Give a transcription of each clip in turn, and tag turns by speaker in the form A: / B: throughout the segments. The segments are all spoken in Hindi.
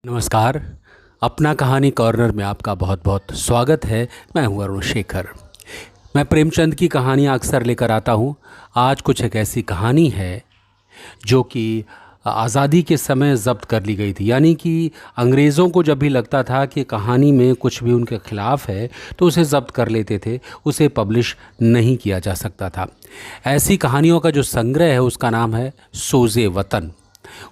A: नमस्कार। अपना कहानी कॉर्नर में आपका बहुत बहुत स्वागत है। मैं हूं अरुण शेखर। मैं प्रेमचंद की कहानियां अक्सर लेकर आता हूं। आज कुछ एक ऐसी कहानी है जो कि आज़ादी के समय ज़ब्त कर ली गई थी। यानी कि अंग्रेज़ों को जब भी लगता था कि कहानी में कुछ भी उनके ख़िलाफ़ है तो उसे ज़ब्त कर लेते थे, उसे पब्लिश नहीं किया जा सकता था। ऐसी कहानियों का जो संग्रह है उसका नाम है सोज़े वतन।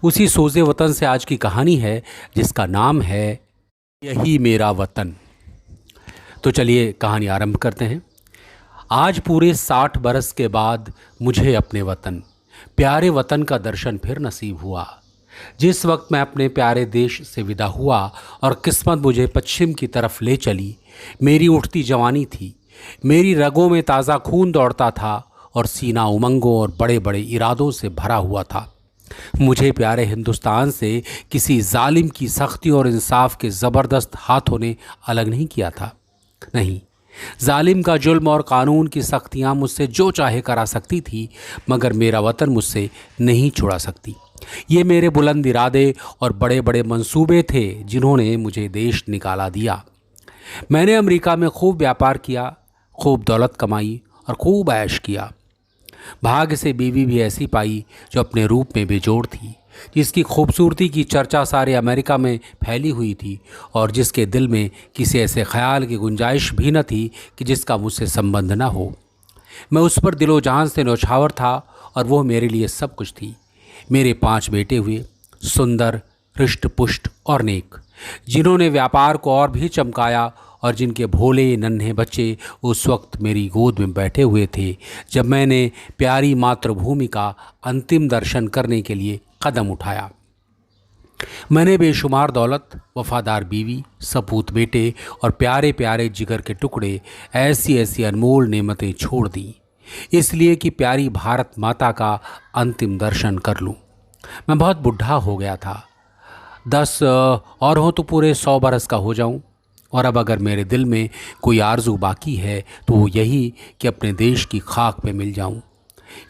A: उसी सोज़े वतन से आज की कहानी है जिसका नाम है यही मेरा वतन। तो चलिए कहानी आरंभ करते हैं। आज पूरे 60 बरस के बाद मुझे अपने वतन, प्यारे वतन का दर्शन फिर नसीब हुआ। जिस वक्त मैं अपने प्यारे देश से विदा हुआ और किस्मत मुझे पश्चिम की तरफ ले चली, मेरी उठती जवानी थी। मेरी रगों में ताज़ा खून दौड़ता था और सीना उमंगों और बड़े बड़े इरादों से भरा हुआ था। मुझे प्यारे हिंदुस्तान से किसी जालिम की सख्ती और इंसाफ के ज़बरदस्त हाथों ने अलग नहीं किया था। नहीं, जालिम का जुल्म और कानून की सख्तियाँ मुझसे जो चाहे करा सकती थी, मगर मेरा वतन मुझसे नहीं छुड़ा सकती। ये मेरे बुलंद इरादे और बड़े बड़े मंसूबे थे जिन्होंने मुझे देश निकाला दिया। मैंने अमेरिका में खूब व्यापार किया, खूब दौलत कमाई और खूब ऐश किया। भाग्य से बीवी भी ऐसी पाई जो अपने रूप में बेजोड़ थी, जिसकी खूबसूरती की चर्चा सारे अमेरिका में फैली हुई थी और जिसके दिल में किसी ऐसे ख्याल की गुंजाइश भी न थी कि जिसका मुझसे संबंध न हो। मैं उस पर दिलो जान से न्यौछावर था और वो मेरे लिए सब कुछ थी। मेरे 5 बेटे हुए, सुंदर, हृष्ट पुष्ट और नेक, जिन्होंने व्यापार को और भी चमकाया और जिनके भोले नन्हे बच्चे उस वक्त मेरी गोद में बैठे हुए थे जब मैंने प्यारी मातृभूमि का अंतिम दर्शन करने के लिए कदम उठाया। मैंने बेशुमार दौलत, वफादार बीवी, सपूत बेटे और प्यारे प्यारे जिगर के टुकड़े, ऐसी ऐसी अनमोल नेमतें छोड़ दी, इसलिए कि प्यारी भारत माता का अंतिम दर्शन कर लूं। मैं बहुत बुढ़ा हो गया था। 10 और हो तो पूरे 100 बरस का हो जाऊं। और अब अगर मेरे दिल में कोई आरजू बाकी है तो वो यही कि अपने देश की खाक पे मिल जाऊं।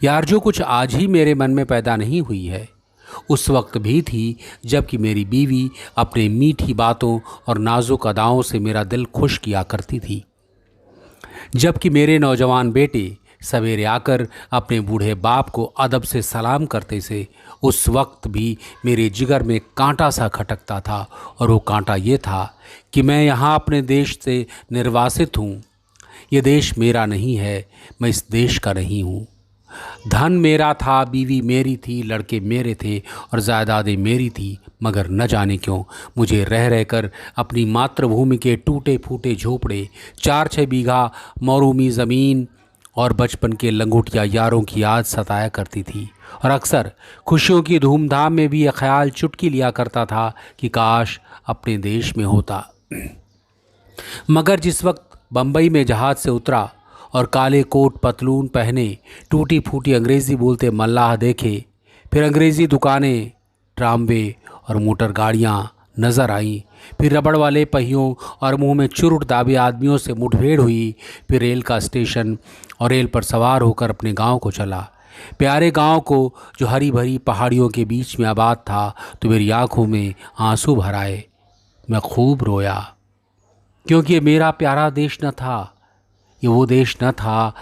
A: यह आरजू कुछ आज ही मेरे मन में पैदा नहीं हुई है, उस वक्त भी थी जबकि मेरी बीवी अपने मीठी बातों और नाजुक अदाओं से मेरा दिल खुश किया करती थी। जबकि मेरे नौजवान बेटे सवेरे आकर अपने बूढ़े बाप को अदब से सलाम करते से, उस वक्त भी मेरे जिगर में कांटा सा खटकता था। और वो कांटा ये था कि मैं यहाँ अपने देश से निर्वासित हूँ। ये देश मेरा नहीं है, मैं इस देश का नहीं हूँ। धन मेरा था, बीवी मेरी थी, लड़के मेरे थे और जायदादें मेरी थी, मगर न जाने क्यों मुझे रह रहकर अपनी मातृभूमि के टूटे फूटे झोपड़े, 4-6 बीघा मौरूमी ज़मीन और बचपन के लंगोटिया यारों की याद सताया करती थी। और अक्सर खुशियों की धूमधाम में भी यह ख्याल चुटकी लिया करता था कि काश अपने देश में होता। मगर जिस वक्त बम्बई में जहाज़ से उतरा और काले कोट पतलून पहने टूटी फूटी अंग्रेज़ी बोलते मल्लाह देखे, फिर अंग्रेज़ी दुकानें, ट्रामवे और मोटर गाड़ियाँ नज़र आईं, फिर रबड़ वाले पहियों और मुंह में चुरुट दाबे आदमियों से मुठभेड़ हुई, फिर रेल का स्टेशन और रेल पर सवार होकर अपने गांव को चला, प्यारे गांव को जो हरी भरी पहाड़ियों के बीच में आबाद था, तो मेरी आंखों में आंसू भर आए। मैं खूब रोया, क्योंकि ये मेरा प्यारा देश न था। ये वो देश न था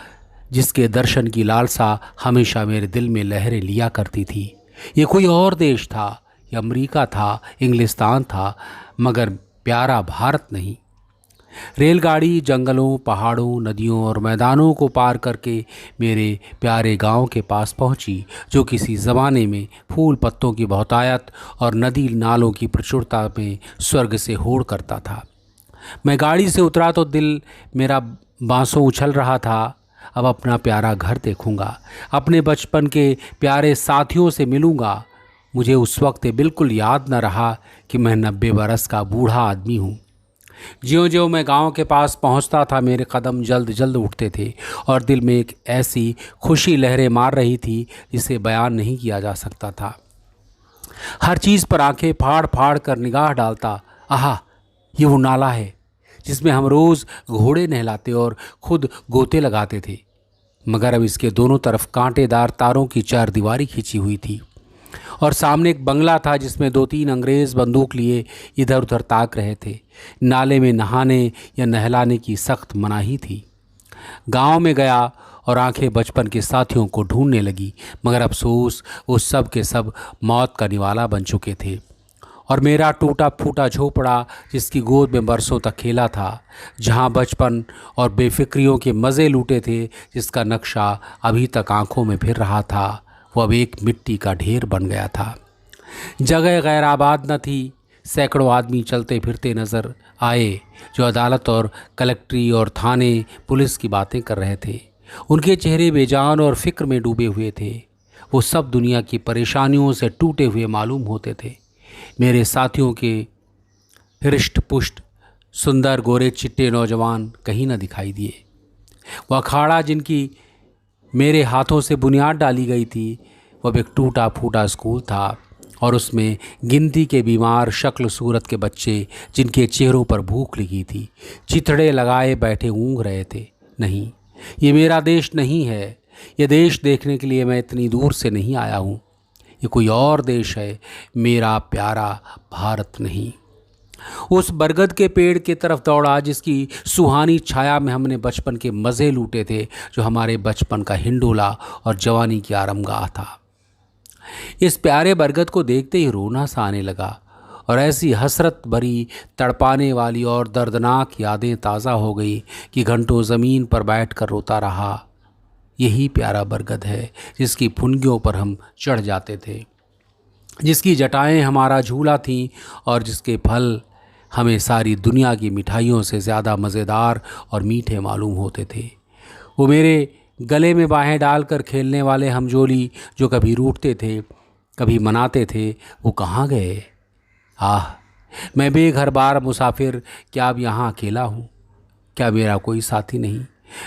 A: जिसके दर्शन की लालसा हमेशा मेरे दिल में लहरें लिया करती थी। ये कोई और देश था, ये अमेरिका था, इंग्लिस्तान था, मगर प्यारा भारत नहीं। रेलगाड़ी जंगलों, पहाड़ों, नदियों और मैदानों को पार करके मेरे प्यारे गांव के पास पहुंची, जो किसी ज़माने में फूल पत्तों की बहुतायत और नदी नालों की प्रचुरता में स्वर्ग से होड़ करता था। मैं गाड़ी से उतरा तो दिल मेरा बांसों उछल रहा था। अब अपना प्यारा घर देखूंगा, अपने बचपन के प्यारे साथियों से मिलूंगा। मुझे उस वक्त बिल्कुल याद न रहा कि मैं 90 बरस का बूढ़ा आदमी हूँ। ज्यों-ज्यों मैं गांव के पास पहुंचता था, मेरे कदम जल्द जल्द उठते थे और दिल में एक ऐसी खुशी लहरें मार रही थी जिसे बयान नहीं किया जा सकता था। हर चीज़ पर आंखें फाड़ फाड़ कर निगाह डालता। आहा, ये वो नाला है जिसमें हम रोज़ घोड़े नहलाते और खुद गोते लगाते थे, मगर अब इसके दोनों तरफ कांटेदार तारों की चारदीवारी खींची हुई थी। और सामने एक बंगला था जिसमें 2-3 अंग्रेज़ बंदूक लिए इधर उधर ताक रहे थे। नाले में नहाने या नहलाने की सख्त मनाही थी। गांव में गया और आंखें बचपन के साथियों को ढूंढने लगी, मगर अफसोस उस सब के सब मौत का निवाला बन चुके थे। और मेरा टूटा फूटा झोपड़ा, जिसकी गोद में बरसों तक खेला था, जहां बचपन और बेफिक्रियों के मज़े लूटे थे, जिसका नक्शा अभी तक आंखों में फिर रहा था, वो अब एक मिट्टी का ढेर बन गया था। जगह गैर आबाद न थी। सैकड़ों आदमी चलते फिरते नज़र आए जो अदालत और कलेक्ट्री और थाने पुलिस की बातें कर रहे थे। उनके चेहरे बेजान और फिक्र में डूबे हुए थे। वो सब दुनिया की परेशानियों से टूटे हुए मालूम होते थे। मेरे साथियों के हृष्ट पुष्ट सुंदर गोरे चिट्टे नौजवान कहीं न दिखाई दिए। वह अखाड़ा जिनकी मेरे हाथों से बुनियाद डाली गई थी, वह एक टूटा फूटा स्कूल था और उसमें गिनती के बीमार शक्ल सूरत के बच्चे, जिनके चेहरों पर भूख लगी थी, चिथड़े लगाए बैठे ऊँघ रहे थे। नहीं, ये मेरा देश नहीं है। ये देश देखने के लिए मैं इतनी दूर से नहीं आया हूँ। ये कोई और देश है, मेरा प्यारा भारत नहीं। उस बरगद के पेड़ की तरफ दौड़ा जिसकी सुहानी छाया में हमने बचपन के मज़े लूटे थे, जो हमारे बचपन का हिंडोला और जवानी की आरामगाह था। इस प्यारे बरगद को देखते ही रोना सा आने लगा और ऐसी हसरत भरी, तड़पाने वाली और दर्दनाक यादें ताज़ा हो गई कि घंटों ज़मीन पर बैठकर रोता रहा। यही प्यारा बरगद है जिसकी फुनगियों पर हम चढ़ जाते थे, जिसकी जटाएं हमारा झूला थीं और जिसके फल हमें सारी दुनिया की मिठाइयों से ज़्यादा मज़ेदार और मीठे मालूम होते थे। वो मेरे गले में बाहें डालकर खेलने वाले हमजोली, जो कभी रूठते थे कभी मनाते थे, वो कहाँ गए? आह, मैं बेघर बार मुसाफिर, क्या अब यहाँ अकेला हूँ? क्या मेरा कोई साथी नहीं?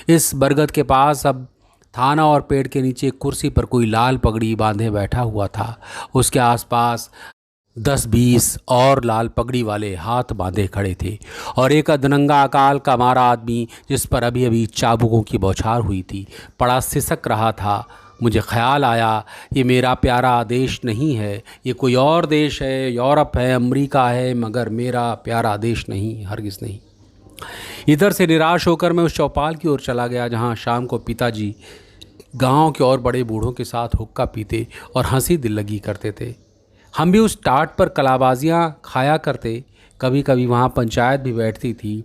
A: इस बरगद के पास अब थाना और पेड़ के नीचे एक कुर्सी पर कोई लाल पगड़ी बांधे बैठा हुआ था। उसके आसपास 10-20 और लाल पगड़ी वाले हाथ बांधे खड़े थे और एक अधनंगा अकाल का मारा आदमी, जिस पर अभी अभी चाबुकों की बौछार हुई थी, पड़ा सिसक रहा था। मुझे ख्याल आया, ये मेरा प्यारा देश नहीं है, ये कोई और देश है, यूरोप है, अमेरिका है, मगर मेरा प्यारा देश नहीं, हरगिज़ नहीं। इधर से निराश होकर मैं उस चौपाल की ओर चला गया जहाँ शाम को पिताजी गांव के और बड़े बूढ़ों के साथ हुक्का पीते और हंसी दिल लगी करते थे। हम भी उस टाट पर कलाबाजियाँ खाया करते। कभी कभी वहाँ पंचायत भी बैठती थी,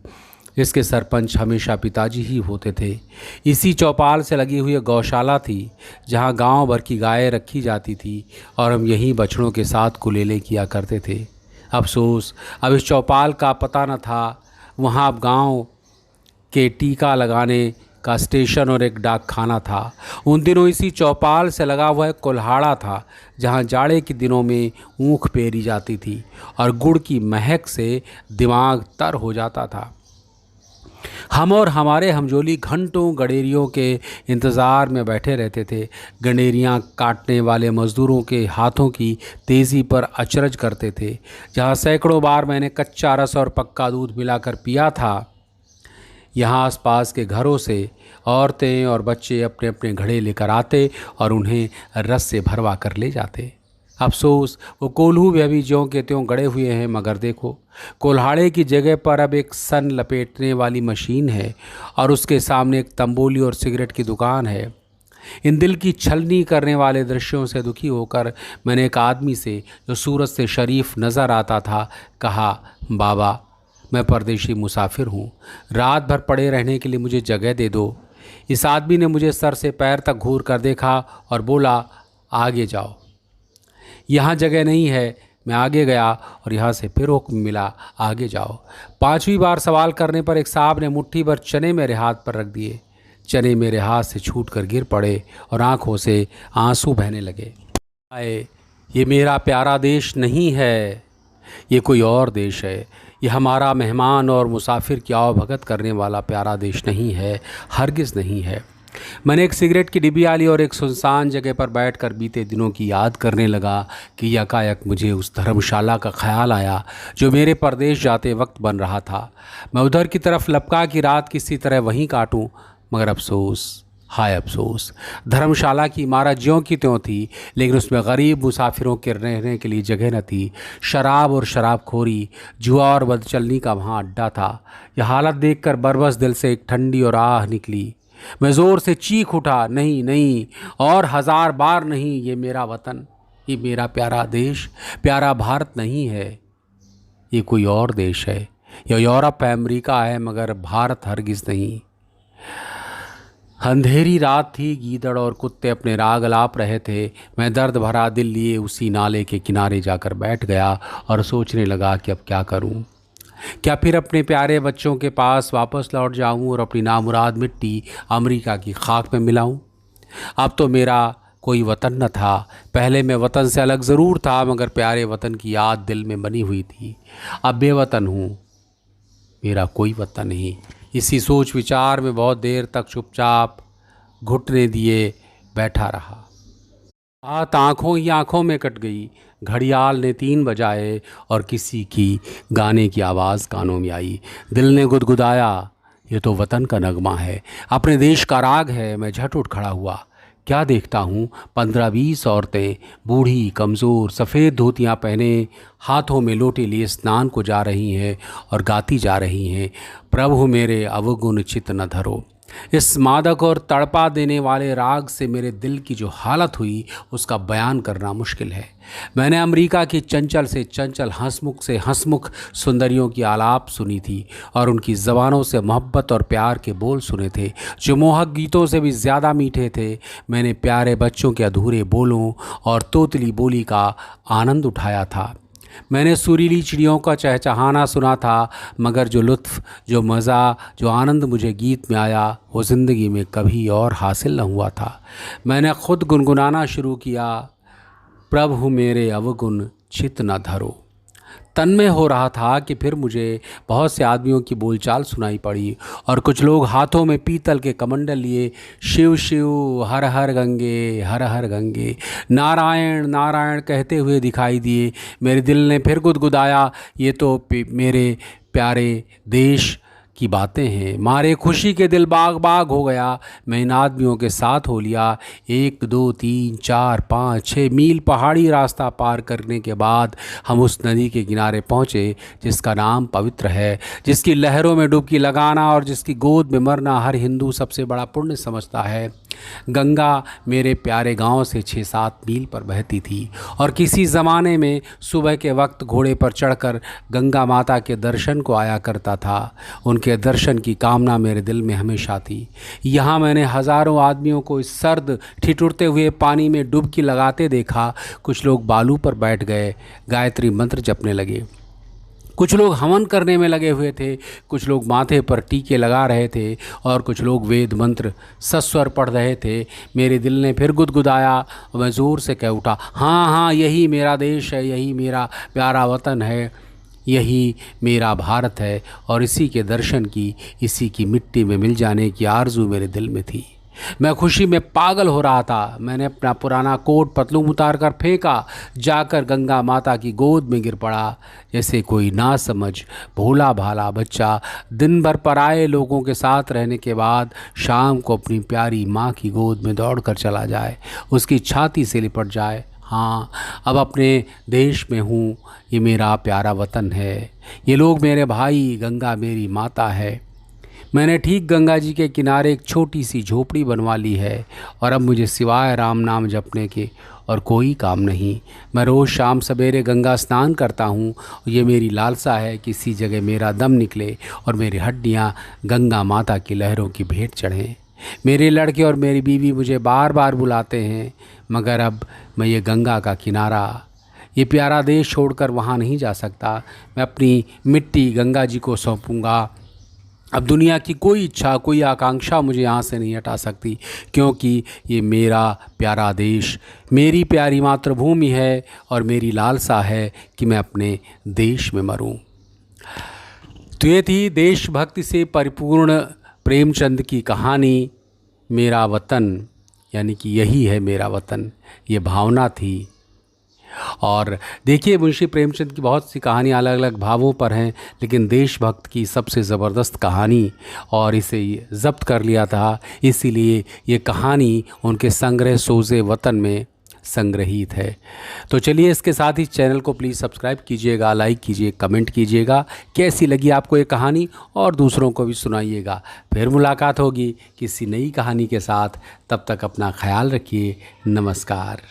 A: जिसके सरपंच हमेशा पिताजी ही होते थे। इसी चौपाल से लगी हुई गौशाला थी जहाँ गांव भर की गायें रखी जाती थी और हम यहीं बछड़ों के साथ कुलेले किया करते थे। अफसोस अब इस चौपाल का पता न था। वहाँ अब गांव के टीका लगाने का स्टेशन और एक डाक खाना था। उन दिनों इसी चौपाल से लगा हुआ एक कुल्हाड़ा था जहाँ जाड़े के दिनों में ऊख पेरी जाती थी और गुड़ की महक से दिमाग तर हो जाता था। हम और हमारे हमजोली घंटों गडेरियों के इंतज़ार में बैठे रहते थे। गडेरियाँ काटने वाले मज़दूरों के हाथों की तेज़ी पर अचरज करते थे। जहाँ सैकड़ों बार मैंने कच्चा रस और पक्का दूध मिलाकर पिया था, यहाँ आसपास के घरों से औरतें और बच्चे अपने अपने घड़े लेकर आते और उन्हें रस से भरवा कर ले जाते। अफसोस वो कोल्हू भी अभी ज्यों के त्यों गड़े हुए हैं, मगर देखो, कोल्हाड़े की जगह पर अब एक सन लपेटने वाली मशीन है और उसके सामने एक तंबोली और सिगरेट की दुकान है। इन दिल की छलनी करने वाले दृश्यों से दुखी होकर मैंने एक आदमी से, जो सूरत से शरीफ नज़र आता था, कहा, बाबा, मैं परदेशी मुसाफिर हूँ, रात भर पड़े रहने के लिए मुझे जगह दे दो। इस आदमी ने मुझे सर से पैर तक घूर कर देखा और बोला, आगे जाओ, यहाँ जगह नहीं है। मैं आगे गया और यहाँ से फिर हुक्म मिला, आगे जाओ। 5वीं बार सवाल करने पर एक साहब ने मुट्ठी भर चने मेरे हाथ पर रख दिए। चने मेरे हाथ से छूटकर गिर पड़े और आंखों से आंसू बहने लगे। आए, ये मेरा प्यारा देश नहीं है, ये कोई और देश है। ये हमारा मेहमान और मुसाफिर की आवभगत करने वाला प्यारा देश नहीं है, हरगिज़ नहीं है। मैंने एक सिगरेट की डिब्बी ली और एक सुनसान जगह पर बैठकर बीते दिनों की याद करने लगा कि यकायक मुझे उस धर्मशाला का ख्याल आया जो मेरे परदेश जाते वक्त बन रहा था। मैं उधर की तरफ लपका कि रात किसी तरह वहीं काटूं, मगर अफसोस हाय अफसोस, धर्मशाला की इमारत ज्यों की त्यों थी, लेकिन उसमें गरीब मुसाफिरों के रहने के लिए जगह न थी। शराब और शराबखोरी, जुआ और बदचलनी का वहाँ अड्डा था। यह हालत देखकर बरबस दिल से एक ठंडी और आह निकली। मैं ज़ोर से चीख उठा, नहीं नहीं, और 1000 बार नहीं, ये मेरा वतन, ये मेरा प्यारा देश, प्यारा भारत नहीं है, ये कोई और देश है। यह यूरोप है, अमेरिका है, मगर भारत हरगिज़ नहीं। अंधेरी रात थी, गीदड़ और कुत्ते अपने राग अलाप रहे थे। मैं दर्द भरा दिल लिए उसी नाले के किनारे जाकर बैठ गया और सोचने लगा कि अब क्या करूं। क्या फिर अपने प्यारे बच्चों के पास वापस लौट जाऊं और अपनी नामुराद मिट्टी अमेरिका की खाक में मिलाऊं? अब तो मेरा कोई वतन न था। पहले मैं वतन से अलग ज़रूर था, मगर प्यारे वतन की याद दिल में बनी हुई थी। अब बेवतन हूँ, मेरा कोई वतन नहीं। इसी सोच विचार में बहुत देर तक चुपचाप घुटने दिए बैठा रहा। बात आँखों ही आँखों में कट गई। घड़ियाल ने 3 बजाए और किसी की गाने की आवाज़ कानों में आई। दिल ने गुदगुदाया, ये तो वतन का नगमा है, अपने देश का राग है। मैं झट उठ खड़ा हुआ। क्या देखता हूँ, 15-20 औरतें, बूढ़ी, कमज़ोर, सफ़ेद धोतियाँ पहने, हाथों में लोटे लिए स्नान को जा रही हैं और गाती जा रही हैं, प्रभु मेरे अवगुण चित न धरो। इस मादक और तड़पा देने वाले राग से मेरे दिल की जो हालत हुई, उसका बयान करना मुश्किल है। मैंने अमेरिका की चंचल से चंचल, हंसमुख से हंसमुख सुंदरियों की आलाप सुनी थी और उनकी ज़बानों से मोहब्बत और प्यार के बोल सुने थे, जो मोहक गीतों से भी ज़्यादा मीठे थे। मैंने प्यारे बच्चों के अधूरे बोलों और तोतली बोली का आनंद उठाया था। मैंने सुरीली चिड़ियों का चहचहाना सुना था, मगर जो लुत्फ़, जो मज़ा, जो आनंद मुझे गीत में आया, वो ज़िंदगी में कभी और हासिल न हुआ था। मैंने खुद गुनगुनाना शुरू किया, प्रभु मेरे अवगुण चित न धरो। तन्मय हो रहा था कि फिर मुझे बहुत से आदमियों की बोलचाल सुनाई पड़ी और कुछ लोग हाथों में पीतल के कमंडल लिए शिव शिव, हर हर गंगे, हर हर गंगे, नारायण नारायण कहते हुए दिखाई दिए। मेरे दिल ने फिर गुदगुदाया, ये तो मेरे प्यारे देश की बातें हैं। मारे खुशी के दिल बाग बाग हो गया। मैं इन आदमियों के साथ हो लिया। 1 2 3 4 5 6 मील पहाड़ी रास्ता पार करने के बाद हम उस नदी के किनारे पहुँचे जिसका नाम पवित्र है, जिसकी लहरों में डुबकी लगाना और जिसकी गोद में मरना हर हिंदू सबसे बड़ा पुण्य समझता है। गंगा मेरे प्यारे गांव से 6-7 मील पर बहती थी और किसी ज़माने में सुबह के वक्त घोड़े पर चढ़कर गंगा माता के दर्शन को आया करता था। उनके दर्शन की कामना मेरे दिल में हमेशा थी। यहाँ मैंने हज़ारों आदमियों को इस सर्द ठिठुरते हुए पानी में डुबकी लगाते देखा। कुछ लोग बालू पर बैठ गए, गायत्री मंत्र जपने लगे। कुछ लोग हवन करने में लगे हुए थे, कुछ लोग माथे पर टीके लगा रहे थे और कुछ लोग वेद मंत्र सस्वर पढ़ रहे थे। मेरे दिल ने फिर गुदगुदाया और मैं ज़ोर से कह उठा, हाँ हाँ, यही मेरा देश है, यही मेरा प्यारा वतन है, यही मेरा भारत है और इसी के दर्शन की, इसी की मिट्टी में मिल जाने की आरज़ू मेरे दिल में थी। मैं खुशी में पागल हो रहा था। मैंने अपना पुराना कोट पतलून उतार कर फेंका, जाकर गंगा माता की गोद में गिर पड़ा। जैसे कोई ना समझ भोला भाला बच्चा दिन भर पराए लोगों के साथ रहने के बाद शाम को अपनी प्यारी माँ की गोद में दौड़कर चला जाए, उसकी छाती से लिपट जाए। हाँ, अब अपने देश में हूँ, ये मेरा प्यारा वतन है, ये लोग मेरे भाई, गंगा मेरी माता है। मैंने ठीक गंगा जी के किनारे एक छोटी सी झोपड़ी बनवा ली है और अब मुझे सिवाय राम नाम जपने के और कोई काम नहीं। मैं रोज़ शाम सवेरे गंगा स्नान करता हूँ। ये मेरी लालसा है कि किसी जगह मेरा दम निकले और मेरी हड्डियाँ गंगा माता की लहरों की भेंट चढ़ें। मेरे लड़के और मेरी बीवी मुझे बार बार बुलाते हैं, मगर अब मैं ये गंगा का किनारा, ये प्यारा देश छोड़कर वहाँ नहीं जा सकता। मैं अपनी मिट्टी गंगा जी को सौंपूँगा। अब दुनिया की कोई इच्छा, कोई आकांक्षा मुझे यहाँ से नहीं हटा सकती, क्योंकि ये मेरा प्यारा देश, मेरी प्यारी मातृभूमि है और मेरी लालसा है कि मैं अपने देश में मरूं। तो ये थी देशभक्ति से परिपूर्ण प्रेमचंद की कहानी, मेरा वतन, यानी कि यही है मेरा वतन। ये भावना थी और देखिए, मुंशी प्रेमचंद की बहुत सी कहानियाँ अलग अलग भावों पर हैं, लेकिन देशभक्त की सबसे ज़बरदस्त कहानी, और इसे ज़ब्त कर लिया था, इसीलिए ये कहानी उनके संग्रह सोज़े वतन में संग्रहित है। तो चलिए, इसके साथ ही चैनल को प्लीज़ सब्सक्राइब कीजिएगा, लाइक कीजिए, कमेंट कीजिएगा कैसी लगी आपको ये कहानी, और दूसरों को भी सुनाइएगा। फिर मुलाकात होगी किसी नई कहानी के साथ। तब तक अपना ख्याल रखिए। नमस्कार।